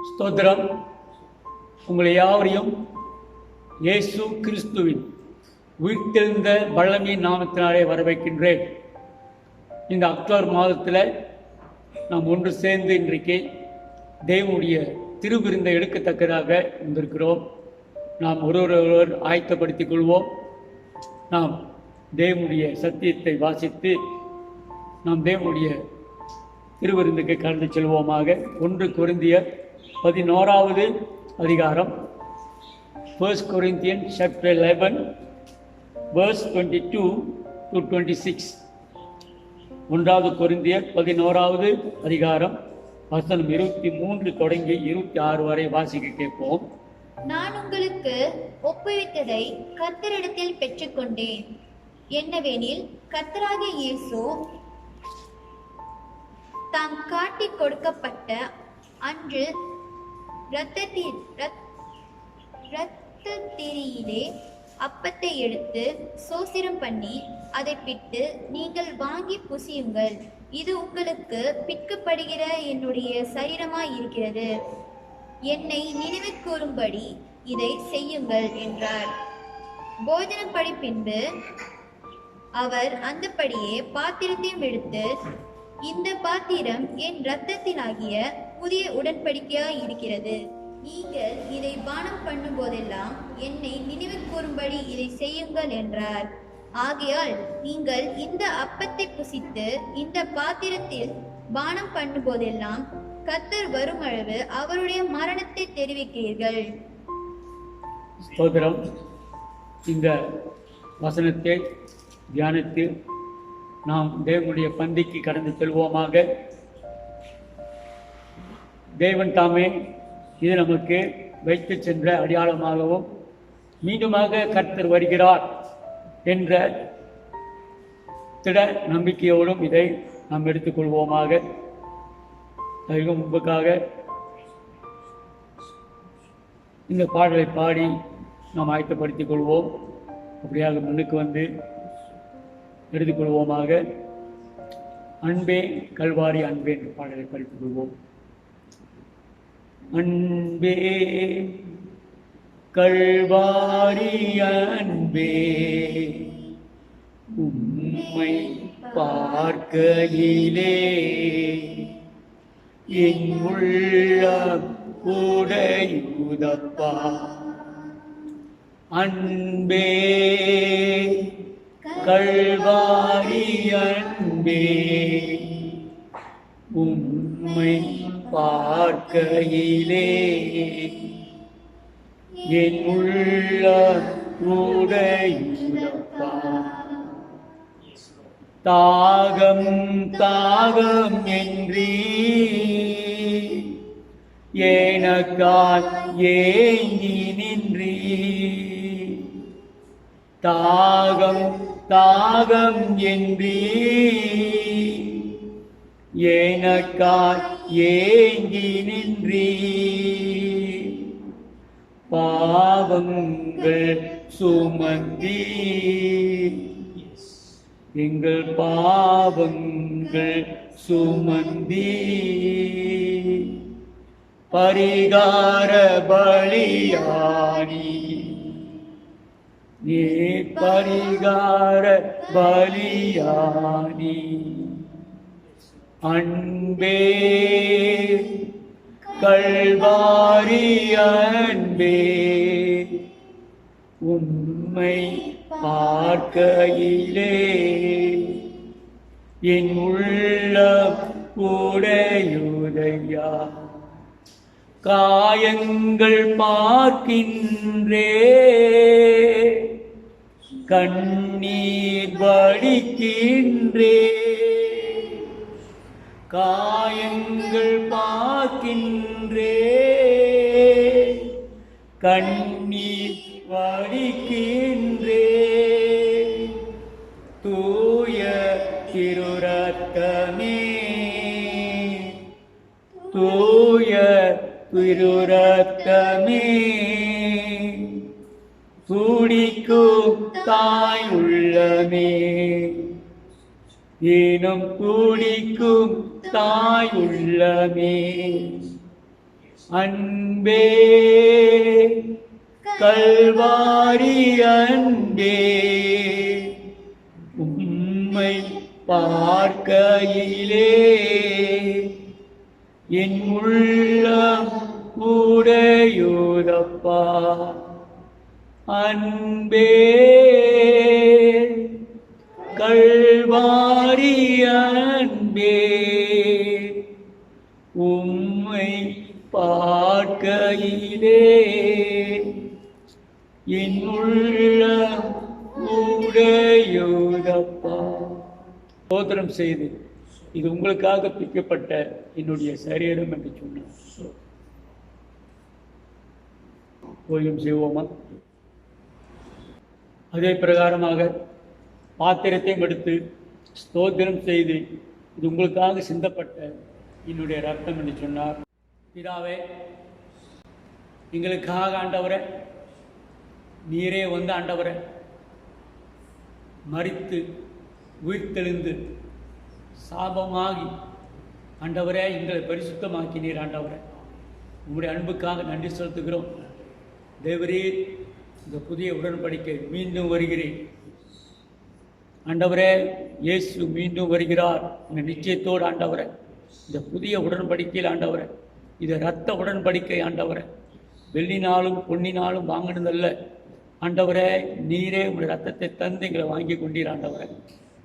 ஸ்தோத்திரம். உங்களை யாவரையும் இயேசு கிறிஸ்துவின் உயிர்த்தெழுந்த வல்லமையின் நாமத்தினாலே வரவேற்கின்றேன். இந்த அக்டோபர் மாதத்தில் நாம் ஒன்று சேர்ந்து இன்றைக்கு தேவனுடைய திருவிருந்தை எடுக்கத்தக்கதாக வந்திருக்கிறோம். நாம் ஒருவர் ஆயத்தப்படுத்திக் கொள்வோம். நாம் தேவனுடைய சத்தியத்தை வாசித்து நாம் தேவனுடைய திருவிருந்துக்கு கடந்து செல்வோமாக. 1 கொரிந்தியர் 11வது அதிகாரம், 1 Corinthians chapter 11 verse 22 to 26. 1 கொரிந்தியர் 11வது அதிகாரம் வசனம் 23 தொடங்கி 26 வரை வாசிக்க கேட்போம். நான் உங்களுக்கு ஒப்புவித்ததை கர்த்தரிடத்தில் பெற்றுக்கொண்டேன். என்னவெனில், கர்த்தராகிய இயேசு தாம் காட்டிக் கொடுக்கப்பட்ட அன்று இரத்தத்திரியிலே அப்பத்தை எடுத்து சோசிரம் பண்ணி அதை பிட்டு, நீங்கள் வாங்கி புசியுங்கள், இது உங்களுக்கு பிற்கப்படுகிற என்னுடைய சரீரமாய் இருக்கிறது, என்னை நினைவு கூறும்படி இதை செய்யுங்கள் என்றார். போஜனப்படி பின்பு அவர் அந்தப்படியே பாத்திரத்தையும் எடுத்து, இந்த பாத்திரம் என் இரத்தத்தினாகிய புதிய உடன்படிக்கையாய் இருக்கிறது, நீங்கள் இதை பானம் பண்ணும் போதெல்லாம் என்னை நினைவு கூறும்படி இதை செய்யுங்கள் என்றார். ஆகையால் நீங்கள் இந்த அப்பத்தை புசித்து இந்த பாத்திரத்தில் பானம் பண்ணும் போதெல்லாம் கர்த்தர் வரும் அளவு அவருடைய மரணத்தை தெரிவிக்கிறீர்கள். ஸ்தோத்திரம். இந்த வசனத்தை தியானித்து நாம் தேவனுடைய பந்திக்கு கடந்து செல்வோமாக. தேவன் தாமே இது நமக்கு வைத்து சென்ற அடையாளமாகவும் மீண்டுமாக கர்த்தர் வருகிறார் என்ற திட நம்பிக்கையோடும் இதை நாம் எடுத்துக்கொள்வோமாக. அதற்கு முன்புக்காக இந்த பாடலை பாடி நாம் ஆயத்தப்படுத்திக் கொள்வோம். அப்படியாக முன்னுக்கு வந்து எடுத்துக்கொள்வோமாக. அன்பே கல்வாரி அன்பே என்ற பாடலை படித்துக் கொள்வோம். அன்பே கல்வாரி அன்பே, உம்மை பார்க்கையிலே என் உள்ளம் உடையுதப்பா. அன்பே கல்வாரி அன்பே, உம்மை பார்க்கையிலே என் உள்ளம் உடையுதப்பா. தாகம் தாகம் என்றீ எனக்காய் ஏங்கி நின்றீ. தாகம் தாகம் என்றீ எனக்காய் ஏங்கி நின்றீ. பாவங்கள் சுமந்தீ, எங்கள் பாவங்கள் சுமந்தீ. பரிகார பலியானி, நீ பரிகார பலியானி. அன்பே கல்வாரி அன்பே, உம்மை பார்க்கையிலே என் உள்ளம் உடையுதையா. காயங்கள் பார்க்கின்றே, கண்ணீர் வடிக்கின்றே. காயங்கள் பார்க்கின்றே, கண்ணீர் வடிக்கின்றே. தூய திருரத்தமே, தூய திருரத்தமே, துடிக்கும் தாய் உள்ளமே, ஏனும் துடிக்கும் தாய் உள்ளமே. அன்பே கல்வாரி அன்பே, உம்மை பார்க்கையிலே என் உள்ளம் உடையுதப்பா. அன்பே கல்வாரி அன்பே, உம்மை பார்க்கையிலே என் உள்ளம் உடையுதப்பா. ஸ்தோத்திரம் செய்து இது உங்களுக்காக பிக்கப்பட்ட என்னுடைய சரீரம் என்று சொன்னார். ஓய்வும் செய்வோமா? அதே பிரகாரமாக பாத்திரத்தையும் எடுத்து ஸ்தோத்திரம் செய்து இது உங்களுக்காக சிந்தப்பட்ட என்னுடைய ரத்தம் என்று சொன்னார். பிதாவே, எங்களுக்காக ஆண்டவரே, நீரே வந்து ஆண்டவரே மரித்து உயிர்த்தெழுந்து சாபமாகி ஆண்டவரே எங்களை பரிசுத்தமாக்கி நீர் ஆண்டவரே, உங்களுடைய அன்புக்காக நன்றி செலுத்துகிறோம். தேவரே, இந்த புதிய உடன்படிக்கை மீண்டும் வருகிறேன் ஆண்டவரே. இயேசு மீண்டும் வருகிறார் இந்த நிச்சயத்தோடு ஆண்டவரே. இந்த புதிய உடன்படிக்கையில் ஆண்டவரே, இது இரத்த உடன்படிக்கை ஆண்டவரே. வெள்ளினாலும் பொன்னினாலும் வாங்கினதல்ல ஆண்டவரே, நீரே உங்களுடைய ரத்தத்தை தந்து எங்களை வாங்கி கொண்டீர் ஆண்டவரே.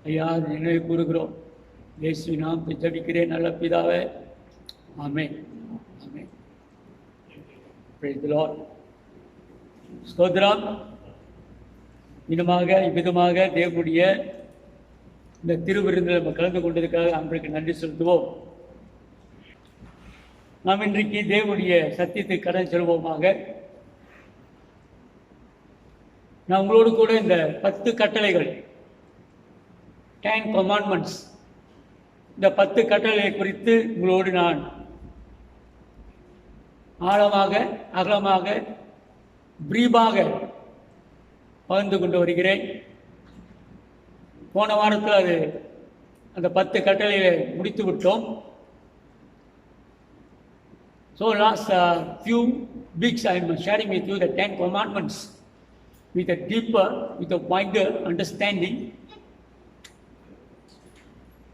ஐயா, நினைவு கூறுகிறோம். இயேசு நாம் ஜெபிக்கிறேன் நல்ல பிதாவே. ஆமென், ஆமென். Praise the Lord. ஸ்தோத்திரம். இவ்விதமாக தேவனுடைய இந்த திருவிருந்தில் நம்ம கலந்து கொண்டதுக்காக ஆண்டவருக்கு நன்றி செலுத்துவோம். நாம் இன்றைக்கு தேவனுடைய சத்தியத்தை கடன் செல்வோமாக. நான் உங்களோடு கூட இந்த 10 கட்டளைகள், 10 commandments, இந்த 10 கட்டளைகளை குறித்து உங்களோடு நான் ஆழமாக அகலமாக பிரீஃபாக பகிர்ந்து கொண்டு வருகிறேன். போன வாரத்தில் அந்த 10 கட்டளைகளை முடித்து விட்டோம். So last few weeks I am sharing with you the 10 commandments with a deeper, with a wider understanding.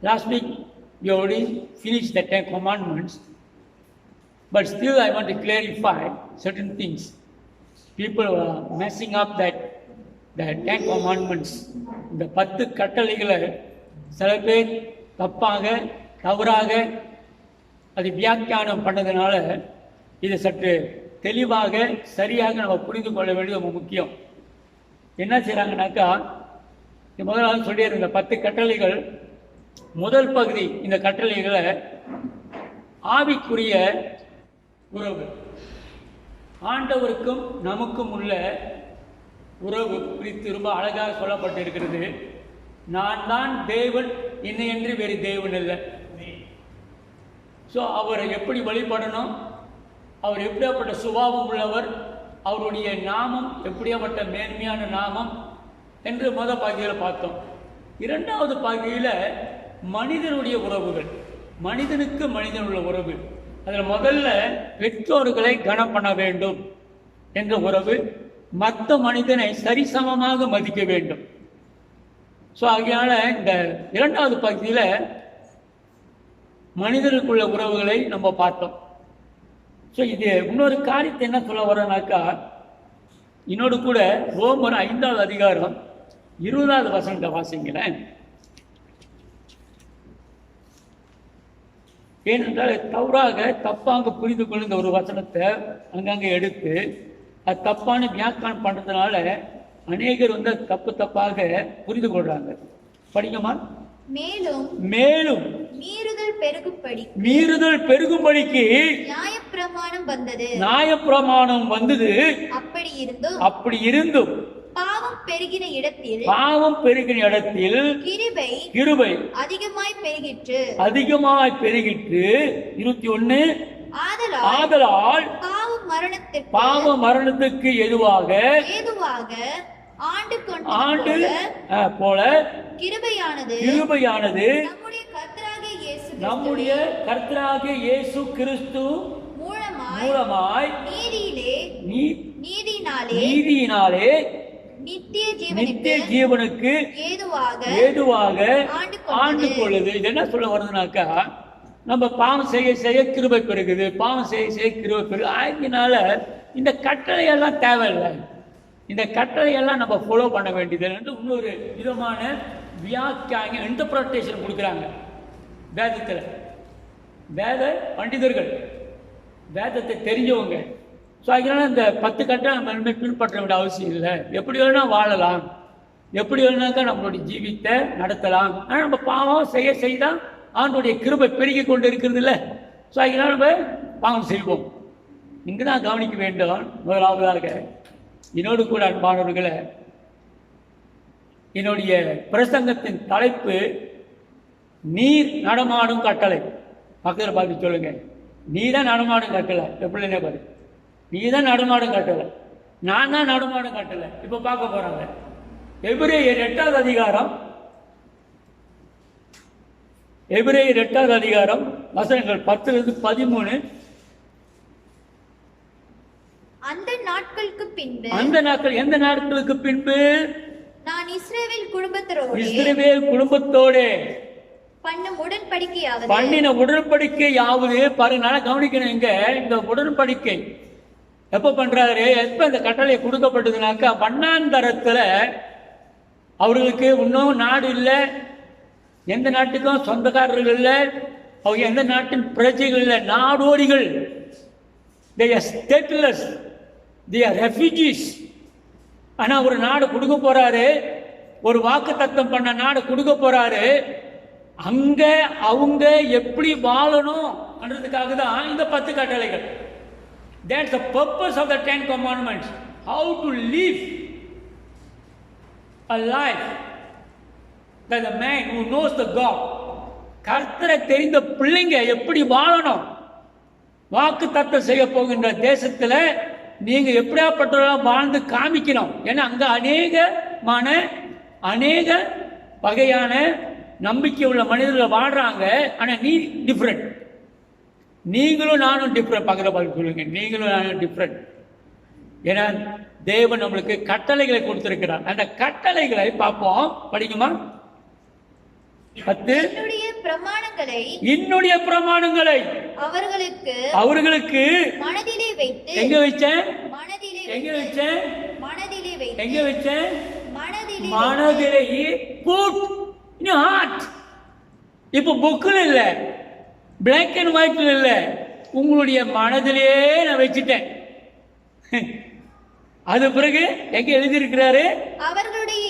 Last week we already finished the 10 commandments, but still I want to clarify certain things. People are messing up that the 10 commandments. இந்த 10 கட்டளைகளை சில பேர் தப்பாக தவறாக அது வியாக்கியானம் பண்ணதுனால இதை சற்று தெளிவாக சரியாக நம்ம புரிந்து கொள்ள வேண்டியது ரொம்ப முக்கியம். என்ன செய்கிறாங்கனாக்கா, முதலாவது சொல்லியிருந்த இந்த 10 கட்டளைகள் முதல் பகுதி, இந்த கட்டளைகளை ஆவிக்குரிய உறவு, ஆண்டவருக்கும் நமக்கும் உள்ள உறவு குறித்து ரொம்ப அழகாக சொல்லப்பட்டிருக்கிறது. நான் தான் தேவன், என்னை என்று வேறு தேவன் இல்லை. ஸோ அவரை எப்படி வழிபடணும், அவர் எப்படியாப்பட்ட சுபாவம் உள்ளவர், அவருடைய நாமம் எப்படியாப்பட்ட மேன்மையான நாமம் என்று முதல் பகுதியில் பார்த்தோம். இரண்டாவது பகுதியில் மனிதனுடைய உறவுகள், மனிதனுக்கு மனிதன் உள்ள உறவு. அதில் முதல்ல பெற்றோர்களை கனம் பண்ண வேண்டும் என்ற உறவு, மற்ற மனிதனை சரிசமமாக மதிக்க வேண்டும். ஸோ ஆகையால இந்த இரண்டாவது பகுதியில் மனிதனுக்குள்ள உறவுகளை நம்ம பார்த்தோம். ஸோ இது இன்னொரு காரியத்தை என்ன சொல்ல வரனாக்கா, இன்னொரு கூட ரோமர் 5வது அதிகாரம் 20வது வசனத்தை வாசிங்களேன். ஏனென்றால் தப்பாக புரிந்து கொள்ளுந்த ஒரு வசனத்தை அங்கங்கே எடுத்து அது தப்பான வியாக்கியானம் பண்ணுறதுனால அநேகர் தப்பாக புரிந்து கொள்றாங்க. படிங்கம்மா. மேலும் மீறுதல் பெருகும்படிக்கு நியாயப்பிரமாணம் வந்தது. அப்படி இருந்தும் பாவம் பெருகின இடத்தில் கிருபை அதிகமாய் பெருகிற்று. 21 ஆதலால் பாவ மரணத்துக்கு ஏதுவாக ஆண்டு போல கிருபையானது நம்முடைய கர்த்தராகிய இயேசு கிறிஸ்து மூலமாய் நீதியிலே நீதியினாலே நீதியினாலே நித்திய ஜீவனுக்கு ஏதுவாக ஆண்டு கொள்ளுது. இது என்ன சொல்ல வருதுனாக்கா, நம்ம பாவம் செய்ய செய்ய கிருபை பெருகுது, பாவம் செய்ய செய்ய கிருபை பெருகு. ஆகினால இந்த கட்டளையெல்லாம் தேவையில்லை, இந்த கட்டளையெல்லாம் நம்ம ஃபாலோ பண்ண வேண்டியது என்று இன்னொரு விதமான வியாக்கியாங்க இன்டர்பிரட்டேஷன் கொடுக்குறாங்க வேதத்தில். வேத பண்டிதர்கள், வேதத்தை தெரிஞ்சவங்க. ஸோ அதனால இந்த 10 கட்டளை நம்ம பின்பற்ற வேண்டிய அவசியம் இல்லை. எப்படி வேணா வாழலாம், எப்படி வேணாக்கா நம்மளுடைய ஜீவித்தை நடத்தலாம். ஆனால் நம்ம பாவம் செய்ய செய்தால் ஆண்டுடைய கிருபை பெருகி கொண்டு இருக்கிறது இல்லை. ஸோ அதனால நம்ம பாவம் செய்வோம். இங்கே தான் கவனிக்க வேண்டும். முதலாவதாக என்னோடு கூட அன்பானவர்களை, என்னுடைய பிரசங்கத்தின் தலைப்பு நீர் நடமாடும் கட்டளை. பக்கத்தில் பார்த்து சொல்லுங்க, நீ தான் நடமாடும் கட்டளை. எப்படி என்ன பாரு, நீ தான் நடமாடும் கட்டளை, நான் தான் நடமாடும் கட்டளை. இப்போ பார்க்க போறாங்க எபிரேயர் 8வது அதிகாரம், எபிரேயர் 8வது அதிகாரம் வசனங்கள் 10-13. அந்த நாட்களுக்கு பின்பு, அந்த நாட்கள் எந்த நாட்களுக்கு பின்பு? நான் இஸ்ரவேல் குடும்பத்தோடு பண்ணின உடன்படிக்கையாவது பாருங்க, நல்லா கவனிக்கணும். இங்க இந்த உடன்படிக்கை எப்ப பண்றாரு, எப்ப இந்த கட்டளை கொடுக்கப்பட்டதுனாக்கா, வண்ணாந்தரத்துல அவர்களுக்கு இன்னும் நாடு இல்லை, எந்த நாட்டுக்கும் சொந்தக்காரர்கள் இல்லை, அவங்க எந்த நாட்டின் பிரஜைகள் இல்லை, நாடோடிகள். they are stateless, they are refugees. ஆனா ஒரு நாடு கொடுக்க போறாரு, ஒரு வாக்குத்தத்தம் பண்ண நாடு கொடுக்க போறாரு. அங்க அவங்க எப்படி வாழணும் என்றதுக்காக தான் இந்த 10 கட்டளைகள். That's the purpose of the 10 commandments. How to live a life that the man who knows the God, கர்த்தரை தெரிந்த பிள்ளைங்க எப்படி வாழணும். வாக்குத்தத்தம் செய்ய போகின்ற தேசத்துல நீங்க எப்படியாப்பட்டவர்களாக வாழ்ந்து காமிக்கணும். ஏன்னா அங்க அநேக வகையான நம்பிக்கை உள்ள மனிதர்கள் வாழ்றாங்க. ஆனா நீ டிஃப்ரெண்ட், நீங்களும் நானும் டிஃப்ரெண்ட். பக்கத்தில் சொல்லுங்க, நீங்களும் நானும் டிஃப்ரெண்ட். ஏன்னா தேவன் நம்மளுக்கு கட்டளைகளை கொடுத்திருக்கிறார். அந்த கட்டளைகளை பார்ப்போம், படிக்குமா? 10 என்னுடைய பிரமாணங்களை அவர்களுக்கு மனதிலே வைத்து, எங்க வச்சேன்? மனதிலே put in your heart. இப்போ புக்கில் இல்ல, பிளாக் அண்ட் ஒயிட்ல இல்ல, உங்களுடைய மனதிலே நான் வச்சுட்டேன். அது பிறகு எங்க எழுதியிருக்கிறாரு? அவர்களுடைய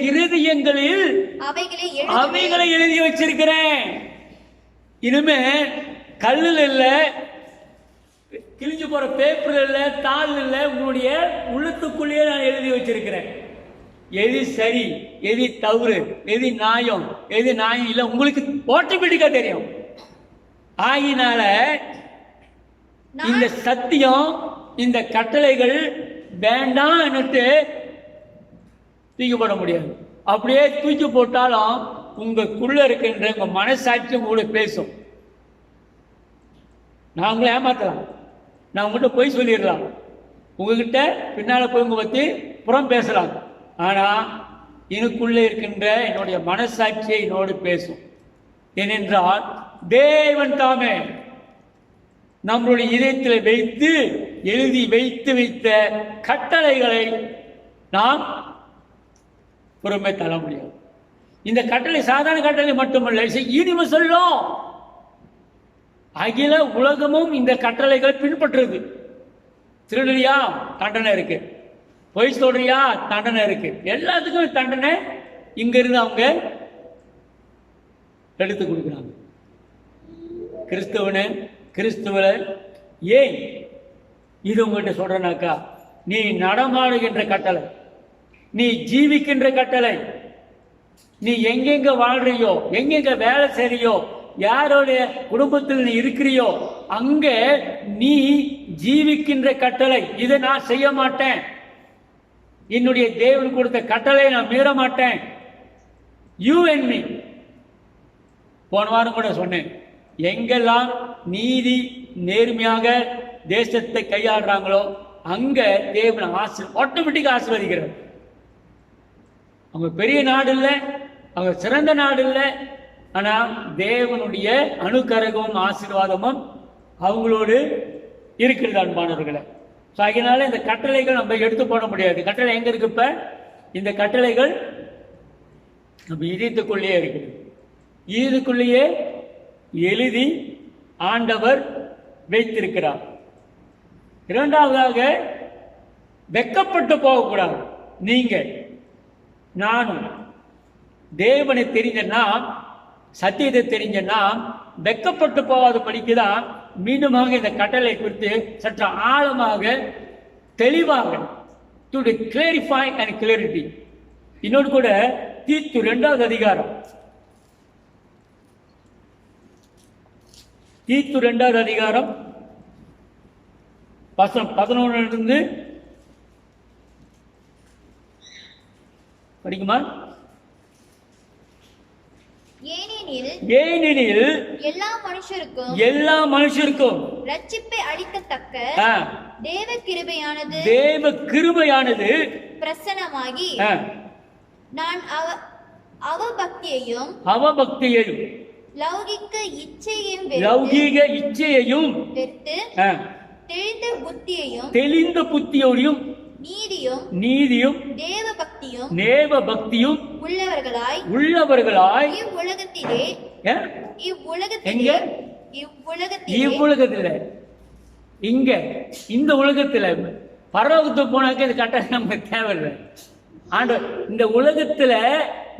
இருதயங்களில் அவைகளை எழுதி வச்சிருக்கிறேன். இனிமே கல்லில் இல்ல, கிழிஞ்சு போற பேப்பர் இல்ல, தாள் இல்ல, உங்களுடைய உள்ளத்துக்குள்ளேயே நான் எழுதி வச்சிருக்கிறேன். எது சரி, எது தவறு, எது நியாயம், எது நியாயம் இல்லை, உங்களுக்கு ஆட்டோமேட்டிக்கா தெரியும். ஆகினால இந்த சத்தியம், இந்த கட்டளைகள் வேண்டாம் என்னட்டு தூக்கி போட முடியாது. அப்படியே தூக்கி போட்டாலும் உங்களுக்குள்ள இருக்கின்ற உங்க மனசாட்சி உங்களோட பேசும். நான் உங்களை ஏமாத்தலாம், நான் உங்ககிட்ட போய் சொல்லிடலாம், உங்ககிட்ட பின்னால போய் உங்க பத்தி புறம் பேசலாம். ஆனா எனக்குள்ளே இருக்கின்ற என்னுடைய மனசாட்சியை என்னோடு பேசும். ஏனென்றால் தேவன் தாமே நம்மளுடைய இதயத்தில் வைத்து எழுதி வைத்த கட்டளைகளை நாம் புறமே தள்ள முடியாது. இந்த கட்டளை சாதாரண கட்டளை மட்டுமல்ல, யூனிவர்சல் லா. அகில உலகமும் இந்த கட்டளைகளை பின்பற்றுறது. திருடுறியா தண்டனை இருக்கு, பொய் சொல்றியா தண்டனை இருக்கு, எல்லாத்துக்கும் தண்டனை இங்க இருந்து அவங்க எடுத்து கொடுக்குறாங்க. கிறிஸ்துவ ஏன் இது உங்கள்கிட்ட சொல்றனாக்கா, நீ நடமாடுகின்ற கட்டளை, நீ ஜீவிக்கின்ற கட்டளை, நீ எங்கெங்க வாழ்றியோ, எங்கெங்க வேலை செய்றியோ, யாரோடைய குடும்பத்தில் நீ இருக்கிறியோ, அங்க நீ ஜீவிக்கின்ற கட்டளை. இதை நான் செய்ய மாட்டேன், என்னுடைய தேவன் கொடுத்த கட்டளை நான் மீற மாட்டேன். You and me. போன வாரம் கூட சொன்னேன், எங்கெல்லாம் நீதி நேர்மையாக தேசத்தை கையாளுறாங்களோ அங்க தேவன் ஆட்டோமேட்டிக்கா ஆசீர்வதிக்கிறார். அவங்க பெரிய நாடு இல்லை, அவங்க சிறந்த நாடு இல்லை, ஆனா தேவனுடைய அனுகரகமும் ஆசீர்வாதமும் அவங்களோடு இருக்கிறது அன்பானவர்களை. ஸோ அதனால இந்த கட்டளைகள் நம்ம எடுத்து போட முடியாது. கட்டளை எங்க இருக்கு? இப்ப இந்த கட்டளைகள் நம்ம இதயத்துக்குள்ளேயே இருக்குது. இதயத்துக்குள்ளேயே எழுதி ஆண்டவர் வைத்திருக்கிறார். இரண்டாவதாக, வெக்கப்பட்டு போகக்கூடாது. நீங்க நானும் தேவனை தெரிஞ்சனா, சத்தியத்தை தெரிஞ்சனா வெக்கப்பட்டு போகாத படிக்குதான் மீண்டுமாக இந்த கட்டளை குறித்து சற்று ஆழமாக தெளிவாக டு கிளாரிஃபை அண்ட் கிளாரிட்டி. இன்னொரு கூட தீத்து 2வது அதிகாரம், தீத்து 2வது அதிகாரம் 11 படிக்குமா? ஏனெனில் எல்லா மனுஷருக்கும் ரட்சிப்பை அளிக்கத்தக்க தேவ கிருபையானது பிரசன்னமாகி நான் அவபக்தியையும் லௌகிக இச்சையையும் வெறுத்து தெளிந்த புத்தியோடையும் நீதியும் தேவ பக்தியும் உள்ளவர்களாய் இவ்வுலகத்தில் இங்க இந்த உலகத்துல பரலோகத்துக்கு போனாக்க இது கட்ட நமக்கு தேவையில்லை. ஆண்டவர் இந்த உலகத்துல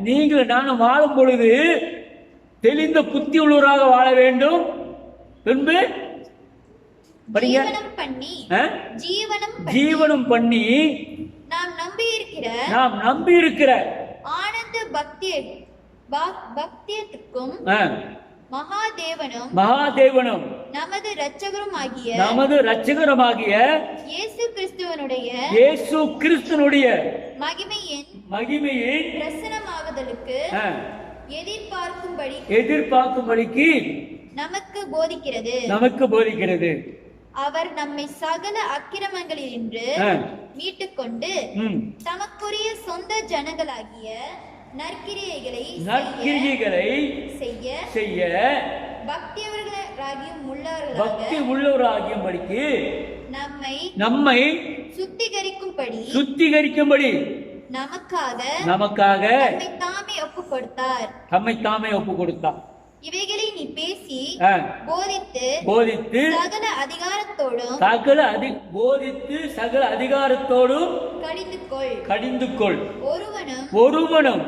நீங்களும் நானும் வாழும் பொழுது தெளிந்த புத்தி உள்ளவராக வாழ வேண்டும். பின்பு ஜீவனம் பண்ணி நாம் நம்பி இருக்கிற ஆனந்த பக்தியத்துக்கும் மகாதேவனும் நமது இரட்சகருமாகிய இயேசு கிறிஸ்துவனுடைய மகிமையின் பிரசன்னமாகுதலுக்கு எதிர்பார்க்கும்படிக்கு நமக்கு போதிக்கிறது. அவர் நம்மை சகல அக்கிரமங்களினின்று மீட்டுக்கொண்டு தமக்குரிய சொந்த ஜனங்களாகிய நற்கிரியைகளை செய்ய பக்தி உள்ளவராகியும்படிக்கு நம்மை சுத்திகரிக்கும்படி நமக்காக தம்மை தாமே ஒப்பு கொடுத்தார். இவைகளை நீ பேசி போதித்து சகல அதிகாரத்தோடும் கடிந்து கொள். ஒருவனும்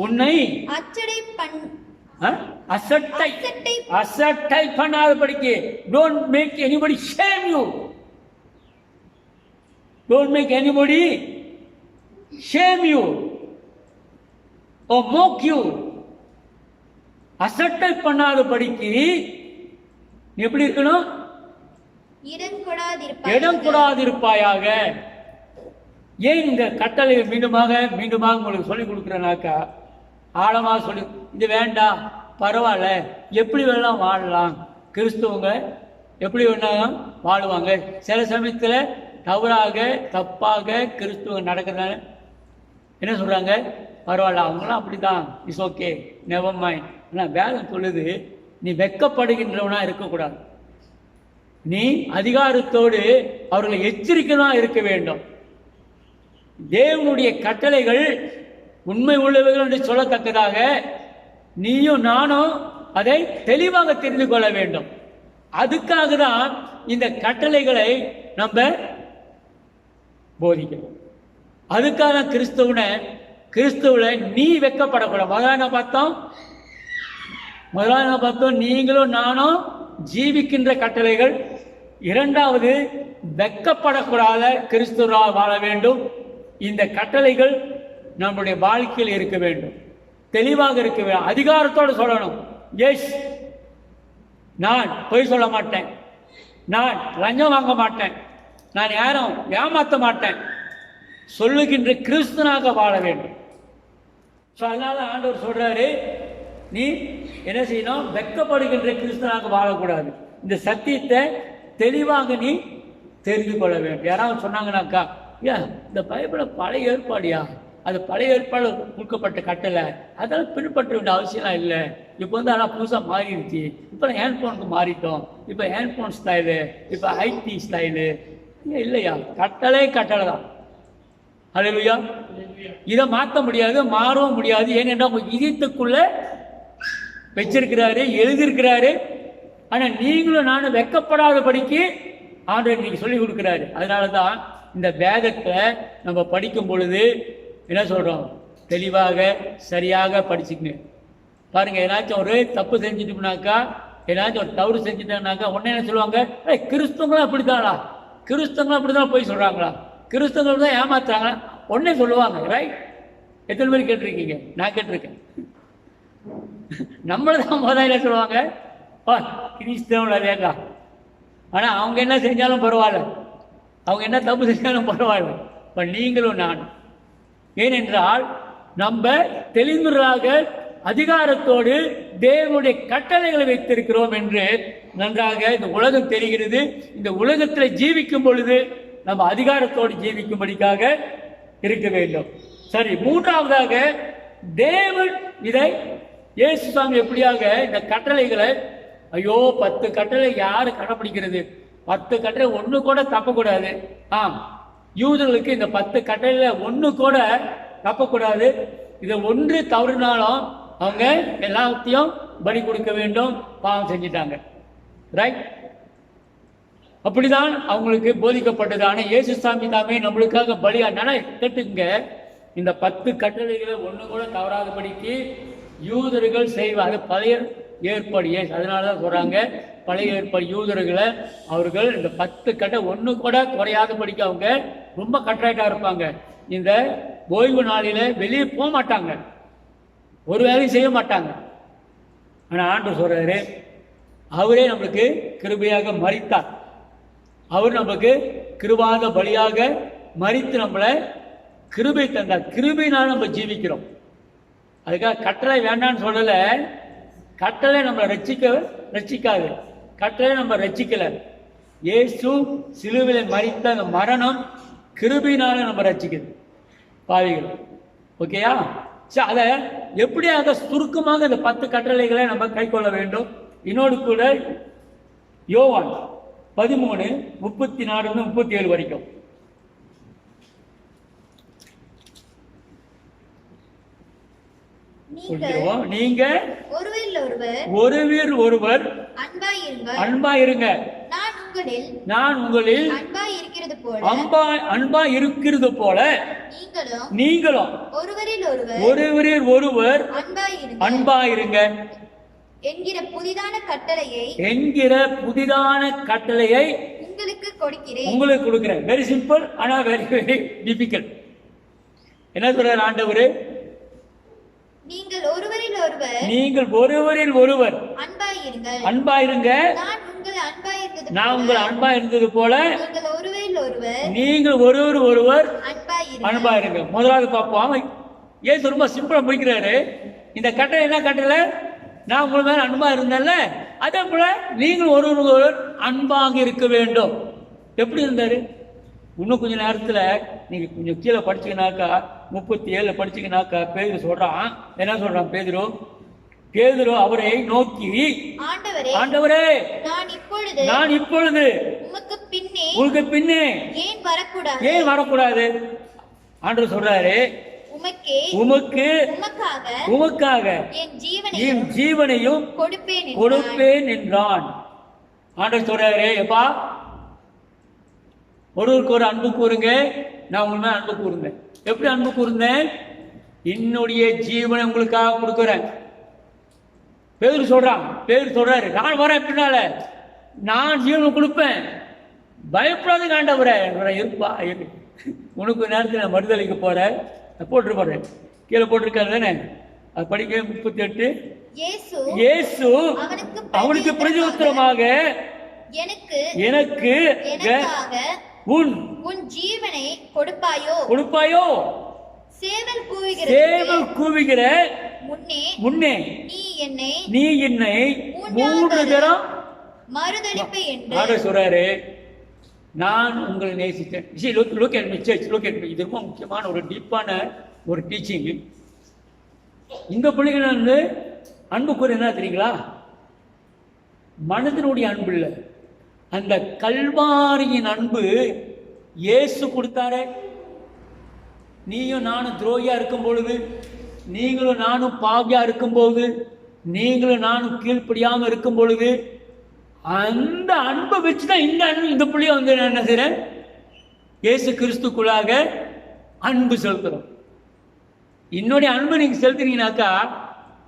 உன்னை அசட்டை பண்ணாதபடிக்கு don't make anybody shame you. Don't make anybody shame you or mock you. அசட்டை பண்ணாதபடிக்கு எப்படி இருக்கணும்? இடம் கொடாதிருப்பாயாக. ஏன் இந்த கட்டளை மீண்டுமாக உங்களுக்கு சொல்லிக் கொடுக்குறேனாக்கா, ஆழமாக சொல்லி இது வேண்டாம், பரவாயில்ல, எப்படி வேணாலும் வாழலாம், கிறிஸ்துவங்க எப்படி வேணாலும் வாழுவாங்க. சில சமயத்தில் தப்பாக கிறிஸ்துவங்க நடக்கிறதால என்ன சொல்றாங்க, பரவாயில்ல, அவங்களாம் அப்படிதான், இட்ஸ் ஓகே, நெவர் மைண்ட். ஆனால் வேதம் சொல்லுது, நீ வெட்கப்படுகின்றவனா இருக்கக்கூடாது. நீ அதிகாரத்தோடு அவர்களை எச்சரிக்கையாக இருக்க வேண்டும். தேவனுடைய கட்டளைகள் உண்மை உள்ளவர்கள் என்று சொல்லத்தக்கதாக நீயும் நானும் அதை தெளிவாக தெரிந்து கொள்ள வேண்டும். அதுக்காக தான் இந்த கட்டளைகளை நம்ம போதிக்கணும். அதுக்காக கிறிஸ்துவ நீ வெட்கப்படக்கூடாது. முதலாவது பார்த்தோம் நீங்களும் நானும் ஜீவிக்கின்ற கட்டளைகள். இரண்டாவது, வெட்கப்படக்கூடாத கிறிஸ்துவராக வாழ வேண்டும். இந்த கட்டளைகள் நம்முடைய வாழ்க்கையில் இருக்க வேண்டும், தெளிவாக இருக்க வேண்டும், அதிகாரத்தோடு சொல்லணும். எஸ், நான் பொய் சொல்ல மாட்டேன், நான் லஞ்சம் வாங்க மாட்டேன், நான் யாரும் ஏமாற்ற மாட்டேன் சொல்லுகின்ற கிறிஸ்துவனாக வாழ வேண்டும். ஸோ அதனால ஆண்டவர் சொல்றாரு, நீ என்ன செய்யணும்? வெட்கப்படுகின்ற கிறிஸ்தவனாக வாழக்கூடாது. இந்த சத்தியத்தை தெளிவாக நீ தெரிந்து கொள்ள வேண்டும். யாராவது சொன்னாங்கன்னாக்கா, ஏன் இந்த பைபிளை பழைய ஏற்பாடியா, அது பழைய ஏற்பாடு கொடுக்கப்பட்ட கட்டளை, அதெல்லாம் பின்பற்ற வேண்டிய அவசியம்லாம் இல்லை. இப்போ வந்து அதெல்லாம் புதுசாக மாறிடுச்சு, இப்போ ஹேண்ட்ஃபோனுக்கு மாறிட்டோம், இப்போ ஹேண்ட்ஃபோன் ஸ்டைலு, இப்போ ஐடி ஸ்டைலு. இல்லையா, கட்டளை கட்டளை தான். அல்லேலூயா. இதை மாற்ற முடியாது, மாறவும் முடியாது. ஏனென்றால் உங்கள் இதயத்துக்குள்ள வச்சிருக்கிறாரு, எழுதியிருக்கிறாரு. ஆனால் நீங்களும் நானும் வெட்கப்படாதபடிக்கு ஆண்டவர் இன்னைக்கு சொல்லி கொடுக்குறாரு. அதனால தான் இந்த வேதத்தை நம்ம படிக்கும் பொழுது என்ன சொல்கிறோம்? தெளிவாக சரியாக படிச்சுக்கணும். பாருங்கள், ஏதாச்சும் ஒரு தப்பு செஞ்சுட்டோம்னாக்கா, ஏதாச்சும் ஒரு தவறு செஞ்சுட்டோம்னாக்கா உடனே என்ன சொல்லுவாங்க? கிறிஸ்தவங்களும் அப்படித்தானா, கிறிஸ்தவங்களும் அப்படி தான் போய் சொல்கிறாங்களா, கிறிஸ்தவங்கள் தான் ஏமாத்துறாங்க உடனே சொல்லுவாங்க. ரைட்? எத்தனை பேர் கேட்டிருக்கீங்க? நான் கேட்டிருக்கேன். நம்மள தான் முதல்ல சொல்லுவாங்க, கிறிஸ்தவங்கள வேண்டா. ஆனால் அவங்க என்ன செஞ்சாலும் பரவாயில்ல, அவங்க என்ன தப்பு செஞ்சாலும் பரவாயில்ல. இப்போ நீங்களும் நான், ஏனென்றால் நம்ம தெளிவுறாக அதிகாரத்தோடு தேவனுடைய கட்டளைகளை வைத்திருக்கிறோம் என்று நன்றாக இந்த உலகம் தெரிகிறது. இந்த உலகத்தில் ஜீவிக்கும் பொழுது நம்ம அதிகாரத்தோடு ஜீவிக்கும்படிக்காக இருக்க வேண்டும். சரி, மூன்றாவதாக தேவன் இதை இயேசு சாமி எப்படியாக இந்த கட்டளைகளை, ஐயோ 10 கட்டளை யாரு கடைப்பிடிக்கிறது? 10 கட்டளை ஒன்று கூட தப்பக்கூடாது. யூதர்களுக்கு இந்த 10 கட்டளையில ஒன்று கூட தப்பக்கூடாது. இதை ஒன்று தவறுனாலும் அவங்க எல்லாத்தையும் பலி கொடுக்க வேண்டும், பாவம் செஞ்சிட்டாங்க. ரைட்? அப்படிதான் அவங்களுக்கு போதிக்கப்பட்டது. ஆனால் இயேசு சாமி தாமே நம்மளுக்காக பலியானால கேட்டுங்க, இந்த 10 கட்டளைகளை ஒன்று கூட தவறாதபடிக்கு யூதர்கள் செய்வாங்க. பழைய ஏற்பாடு, அதனால தான் சொல்றாங்க பழைய ஏற்பாடு யூதர்களை அவர்கள் இந்த 10 கட்டளை ஒன்று கூட குறையாதபடிக்கு அவங்க ரொம்ப கட்ராய்டா இருப்பாங்க. இந்த ஓய்வு நாளில வெளியே போக மாட்டாங்க, ஒரு வேலையும் செய்ய மாட்டாங்க. ஆனால் ஆண்டவர் சொல்றாரு, அவரே நம்மளுக்கு கிருபையாக மரித்தார். அவர் நமக்கு கிருபாத பலியாக மரித்து நம்மளை கிருபை தந்தார். கிருபையினால் நம்ம ஜீவிக்கிறோம். அதுக்காக கட்டளை வேண்டான்னு சொல்லலை. கட்டளை நம்மளை ரட்சிக்காது, கட்டளை நம்ம ரட்சிக்கல. இயேசு சிலுவையில் மரித்த அந்த மரணம் கிருபையினால நம்ம ரட்சிக்குது பாவிகள். ஓகேயா? சரி, அதை எப்படியாக சுருக்கமாக இந்த 10 கட்டளைகளை நம்ம கை கொள்ள வேண்டும். இன்னொரு கூட யோவான் 13:34-37 வரைக்கும். நீங்க ஒருவர் ஒருவர் அன்பாயிருங்க, நான் உங்களில் அன்பா இருக்கிறது போல நீங்களும் ஒருவரில் ஒருவர் அன்பாயிருங்க என்கிற புதிதான கட்டளையை உங்களுக்கு கொடுக்கிறேன். வெரி சிம்பிள், ஆனா வெரி வெரி டிஃபிகல்ட். என்ன சொல்றார் ஆண்டவர்? நீங்கள் ஒருவரில் ஒருவர் அன்பாயிருங்க, நான் உங்கள் அன்பா இருந்தது போல நீங்கள் ஒருவர் ஒருவர் அன்பாயிருங்க. முதலாவது பார்ப்போம். ஏன் ரொம்ப சிம்பிளா முடிக்கிறாரு. இந்த கட்டளை என்ன கட்டளை? நான் உங்கள் மேல அன்பா இருந்தேன்ல, அதே போல நீங்கள் ஒருவர் ஒருவர் அன்பாக இருக்க வேண்டும். எப்படி இருந்தாரு? இன்னும் கொஞ்ச நேரத்துல நீங்க கொஞ்சம் கீழே படிச்சீங்கன்னாக்கா 37 படிச்சீங்கன்னாக்கா பேதுரு சொல்றான். என்ன சொல்றான் பேதுரு அவரை நோக்கி, ஆண்டவரே நான் இப்பொழுது உங்களுக்கு பின்னே ஏன் வரக்கூடாது? ஆண்டவர் சொல்றாரு, உமக்காக என் ஜீவனையும் கொடுப்பேன் என்றான். ஆண்டவர் சொல்றாரு, எப்பா ஒருவருக்கு ஒரு அன்பு கூறுங்க, நான் உங்க மேல அன்பு கூறுந்தேன். எப்படி அன்பு கூறுந்தேன்? என்னுடைய ஜீவனை உங்களுக்காக கொடுக்குறேன். பேதுரு சொல்றாரு, நான் வரேன் பின்னால, நான் ஜீவனை கொடுப்பேன், பயப்படாத ஆண்டவரே. இருப்பா, உனக்கு நேரத்தில் நான் மறுதளிக்க போறேன், போட்டு போறேன், கீழே போட்டிருக்காரு தானே, அது படிக்க 38. இயேசு அவனுக்கு பிரதியுத்தரமாக, எனக்கு உன் ஜீவனை கொடுப்பாயோ? சேவல் கூவுகிற முன்னே நீ என்னை 3 தரம் மறுதலிப்பை என்று சொல்றாரு. நான் உங்களை நேசித்தேன். look at me church, look at me. இது ரொம்ப முக்கியமான ஒரு டீப்பான ஒரு டீச்சிங். இந்த பிள்ளைகள் வந்து அன்புக்குரிய என்ன தெரியுங்களா? மனதினுடைய அன்பு இல்லை, அந்த கல்வாரியின் அன்பு. இயேசு கொடுத்தாரே, நீயும் நானும் துரோகியா இருக்கும் பொழுது, நீங்களும் நானும் பாவியா இருக்கும் போது, நீங்களும் நானும் கீழ்ப்படியாம இருக்கும் பொழுது, அந்த அன்பை வச்சுதான் இந்த அன்பு. இந்த பிள்ளைய வந்து என்ன செய்றேன்? இயேசு கிறிஸ்துக்குள்ளாக அன்பு செலுத்துறோம். என்னுடைய அன்பு நீங்க செலுத்துறீங்கனாக்கா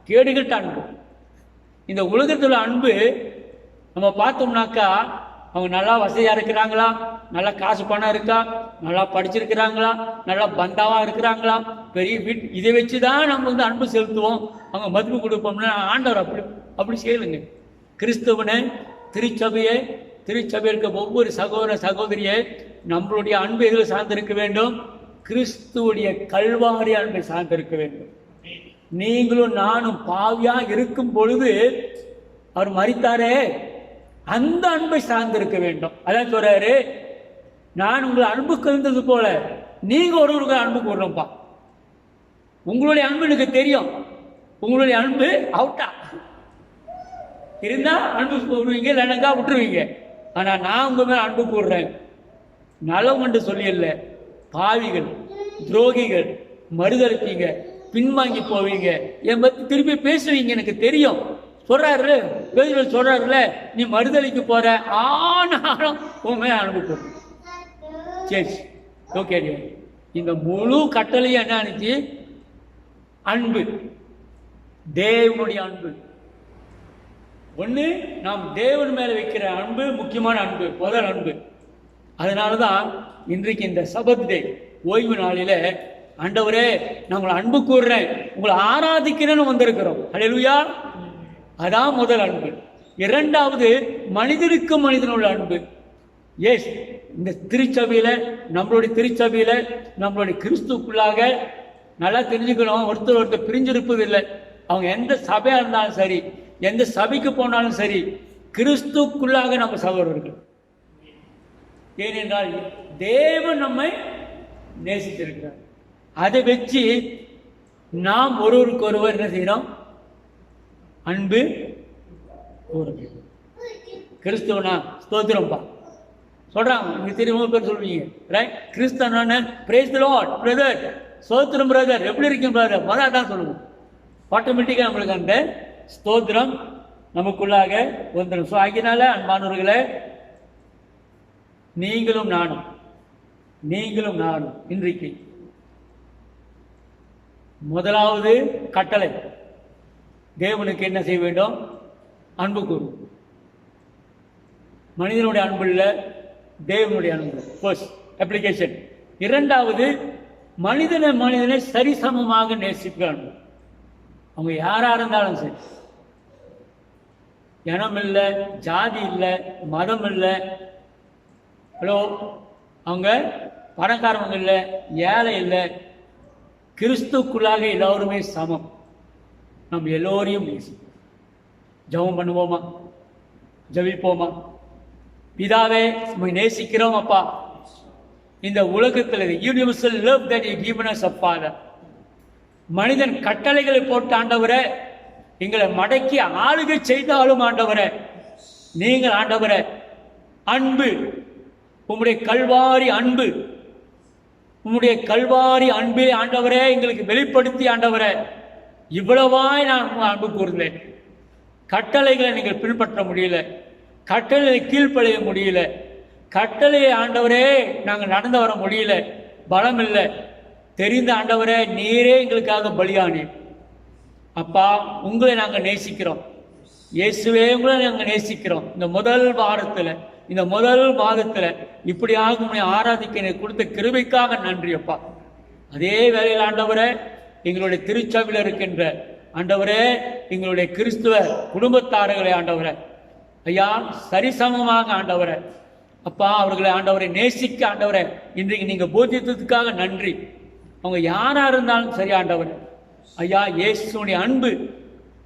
கேடுகட்ட அன்பு. இந்த உலகத்துல அன்பு நம்ம பார்த்தோம்னாக்கா, அவங்க நல்லா வசதியா இருக்கிறாங்களா, நல்லா காசு பணம் இருக்கா, நல்லா படிச்சிருக்கிறாங்களா, நல்லா பந்தாவா இருக்கிறாங்களா, பெரிய வீட்டு, இதை வச்சுதான் நம்ம வந்து அன்பு செலுத்துவோம், அவங்க மதிப்பு கொடுப்போம்னா ஆண்டவர் அப்படி செய்யலுங்க. கிறிஸ்தவனை, திருச்சபையை, திருச்சபையில் இருக்க ஒவ்வொரு சகோதர சகோதரியை நம்மளுடைய அன்பு எதில் சார்ந்திருக்க வேண்டும்? கிறிஸ்துவுடைய கல்வாரி அன்பை சார்ந்திருக்க வேண்டும். நீங்களும் நானும் பாவியா இருக்கும் பொழுது அவர் மரித்தாரே, அந்த அன்பை சார்ந்திருக்க வேண்டும். அதான் சொல்றாரு, நான் உங்களை அன்புக்கு இருந்தது போல நீங்க ஒருவருக்கு அன்பு கூறணும்ப்பா. உங்களுடைய அன்பு எனக்கு தெரியும், உங்களுடைய அன்பு அவுட்டா இருந்தா அன்பு கூறுவீங்க, இல்லைனாக்கா விட்டுருவீங்க. ஆனா நான் உங்க மேல அன்பு கூறுறேன். நலம் என்று சொல்லியல்ல, பாவிகள், துரோகிகள், மறுதளிப்பீங்க, பின்வாங்கி போவீங்க, என் பத்தி திருப்பி பேசுவீங்க, எனக்கு தெரியும். சொல்றாரு, சொல்றாருல, நீ மறுதளிக்கு போற, ஆனாலும் உண்மை அன்பு கூறு. சரி, ஓகே. இந்த முழு கட்டளையும் என்ன ஆனிச்சு? அன்பு, தேவனுடைய அன்பு. ஒண்ணு, நாம் தேவன் மேல வைக்கிற அன்பு முக்கியமான அன்பு, முதல் அன்பு. அதனாலதான் இன்றைக்கு இந்த சபத் டே, ஓய்வு நாளில, ஆண்டவரே நான் உங்களை அன்பு கூறுறேன், உங்களை ஆராதிக்கிறேன்னு வந்திருக்கிறோம். அல்லேலூயா. அதான் முதல் அன்பு. இரண்டாவது, மனிதனுக்கு மனிதனுள்ள அன்பு. எஸ், இந்த திருச்சபையில, நம்மளுடைய திருச்சபையில, நம்மளுடைய கிறிஸ்துக்குள்ளாக நல்லா தெரிஞ்சுக்கணும், ஒருத்தர் பிரிஞ்சிருப்பது இல்லை. அவங்க எந்த சபையா இருந்தாலும் சரி, எந்த சபைக்கு போனாலும் சரி, கிறிஸ்துக்குள்ளாக நம்ம சகோதரர்கள். ஏனென்றால் தேவன் நம்மை நேசித்திருக்கிறார். அதை வச்சு நாம் ஒருவருக்கு ஒருவர் என்ன செய்யணும்? அன்பு கூறுங்க. கிறிஸ்துவனா ஸ்தோத்திரம்பா சொல்றாங்க. நீங்க தெரியுமா பேர் சொல்வீங்க, ரைட்? கிறிஸ்தவன பிரேஸ் தி லார்ட் பிரதர், ஸ்தோத்திரம் பிரதர், எப்படி இருக்கீங்க பிரதர், மொதல் சொல்லுவோம். ஆட்டோமேட்டிக்கா நம்மளுக்கு அந்த ஸ்தோத்திரம் நமக்குள்ளாக வந்துடும். ஸோ ஆகினால அன்பானவர்களே, நீங்களும் நானும் இன்றைக்கு முதலாவது கட்டளை, தேவனுக்கு என்ன செய்ய வேண்டும்? அன்பு கூறு. மனிதனுடைய அன்பு இல்லை, தேவனுடைய அன்பு ஃபர்ஸ்ட் அப்ளிகேஷன். இரண்டாவது, மனிதனை சரிசமமாக நேசிக்க அன்பு. அவங்க யாரா இருந்தாலும் சரி, இனம் இல்லை, ஜாதி இல்லை, மதம் இல்லை, ஹலோ, அவங்க பணக்காரவங்க இல்லை, ஏழை இல்லை, கிறிஸ்துக்குள்ளாக எல்லோருமே சமம். நம்ம எல்லோரையும் நேசிப்போம். ஜெபம் பண்ணுவோமா? ஜெபிப்போமா? பிதாவே, நம்ம நேசிக்கிறோம் அப்பா. இந்த உலகத்தில் universal love that you given us a Father. மனிதன் கட்டளைகளை போட்டு ஆண்டவரே எங்களை மடக்கி ஆளுகை செய்தாலும் ஆண்டவரே, நீங்கள் ஆண்டவரே அன்பு, உம்முடைய கல்வாரி அன்பு, உம்முடைய கல்வாரி அன்பை ஆண்டவரே எங்களுக்கு வெளிப்படுத்தி ஆண்டவரே, இவ்வளவாய் நான் அன்பு கூர்ந்தேன். கட்டளைகளை நீங்கள் பின்பற்ற முடியல, கட்டளை கீழ்ப்படைய முடியல, கட்டளையை ஆண்டவரே நாங்கள் நடந்து வர முடியல, பலம் இல்லை. தெரிந்த ஆண்டவரே, நீரே எங்களுக்காக பலியானீர் அப்பா. உங்களை நாங்கள் நேசிக்கிறோம் இயேசுவே, உங்களை நாங்கள் நேசிக்கிறோம். இந்த முதல் மாதத்தில் இப்படியாக உங்களை ஆராதிக்க கொடுத்த கிருபைக்காக நன்றி அப்பா. அதே வேளையில் ஆண்டவரே, எங்களுடைய திருச்சபையில் இருக்கின்ற ஆண்டவரே, எங்களுடைய கிறிஸ்துவ குடும்பத்தாரர்களை ஆண்டவரே ஐயா சரிசமமாக ஆண்டவரே அப்பா, அவர்களை ஆண்டவரை நேசிக்க ஆண்டவரே இன்றைக்கு நீங்கள் போதித்ததுக்காக நன்றி. அவங்க யாரா இருந்தாலும் சரி ஆண்டவரே ஐயா, இயேசுடைய அன்பு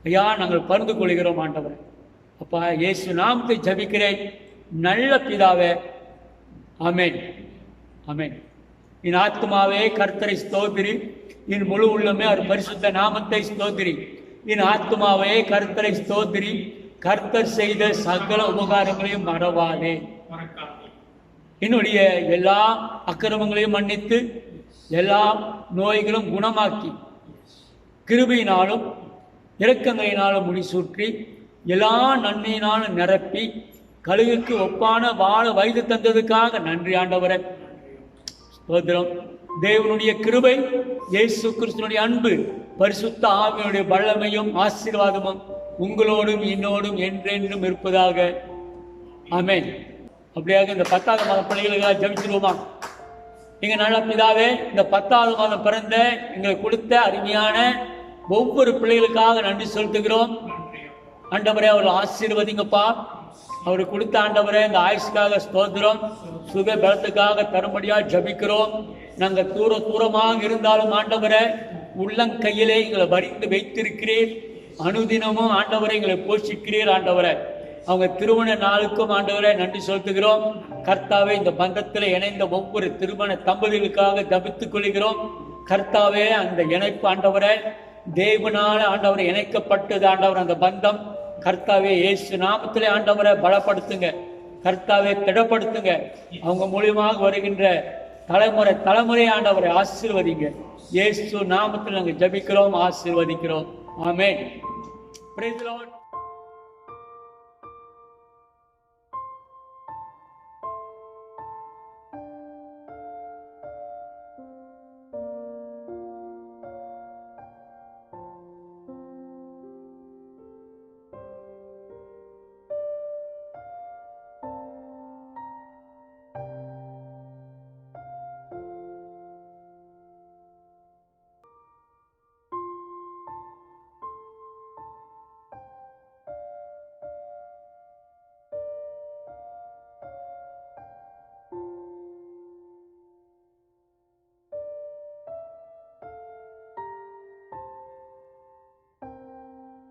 ஐயா நாங்கள் பரிந்து கொள்கிறோம் ஆண்டவரே. அப்பா இயேசு நாமத்தை ஜபிக்கிறேன் நல்ல பிதாவே, ஆமென் ஆமென். என் ஆத்மாவே கர்த்தரை ஸ்தோத்திரி, என் முழு உள்ளமே அவர் பரிசுத்த நாமத்தை ஸ்தோத்திரி. என் ஆத்மாவே கர்த்தரை ஸ்தோத்திரி, கர்த்தர் செய்த சகல உபகாரங்களையும் மறவாதே. என்னுடைய எல்லா அக்கிரமங்களையும் மன்னித்து எல்லா நோய்களும் குணமாக்கி கிருபையினாலும் இரக்கங்களினாலும் முடிசூற்றி எல்லா நன்மையினாலும் நிரப்பி கழுகுக்கு ஒப்பான வாழ வயது தந்ததுக்காக நன்றி ஆண்டவரே. ஸ்தோத்திரம். தேவனுடைய கிருபை, இயேசு கிறிஸ்துவினுடைய அன்பு, பரிசுத்த ஆவியினுடைய வல்லமையும் ஆசீர்வாதமும் உங்களோடும் என்னோடும் என்றென்றும் இருப்பதாக. ஆமென். அப்படியாக இந்த 10வது மாதம் பிள்ளைகளுக்காக ஜெபிச்சிருவோமா? எங்க நல்ல பிதாவே, இந்த 10வது மாதம் பிறந்த எங்களுக்கு கொடுத்த அருமையான ஒவ்வொரு பிள்ளைகளுக்காக நன்றி செலுத்துகிறோம். ஆண்டவரே அவர்கள் ஆசீர்வதிங்கப்பா. அவர் கொடுத்த ஆண்டவரே இந்த ஆயுஷ்காக ஸ்தோத்திரம், சுக பலத்துக்காக தரும்படியாக ஜபிக்கிறோம். நாங்கள் தூரமாக இருந்தாலும் ஆண்டவரே உள்ளங்கையிலே எங்களை வரிந்து வைத்திருக்கிறீர். அனுதினமும் ஆண்டவரை எங்களை போஷிக்கிறீர். ஆண்டவரை அவங்க திருமண நாளுக்கும் ஆண்டவரை நன்றி செலுத்துகிறோம். கர்த்தாவே இந்த பந்தத்தில் இணைந்த ஒவ்வொரு திருமண தம்பதிகளுக்காக ஜபித்துக் கொள்கிறோம். கர்த்தாவே அந்த இணைப்பு ஆண்டவரை தேவனால ஆண்டவரை இணைக்கப்பட்டது ஆண்டவர் அந்த பந்தம். கர்த்தாவே இயேசு நாமத்திலே ஆண்டவரை பலப்படுத்துங்க. கர்த்தாவே திடப்படுத்துங்க. அவங்க மூலியமாக வருகின்ற தலைமுறை ஆண்டவரை ஆசீர்வதிங்க. இயேசு நாமத்தில் நாங்கள் ஜபிக்கிறோம், ஆசீர்வதிக்கிறோம். ஆமென். Praise the Lord.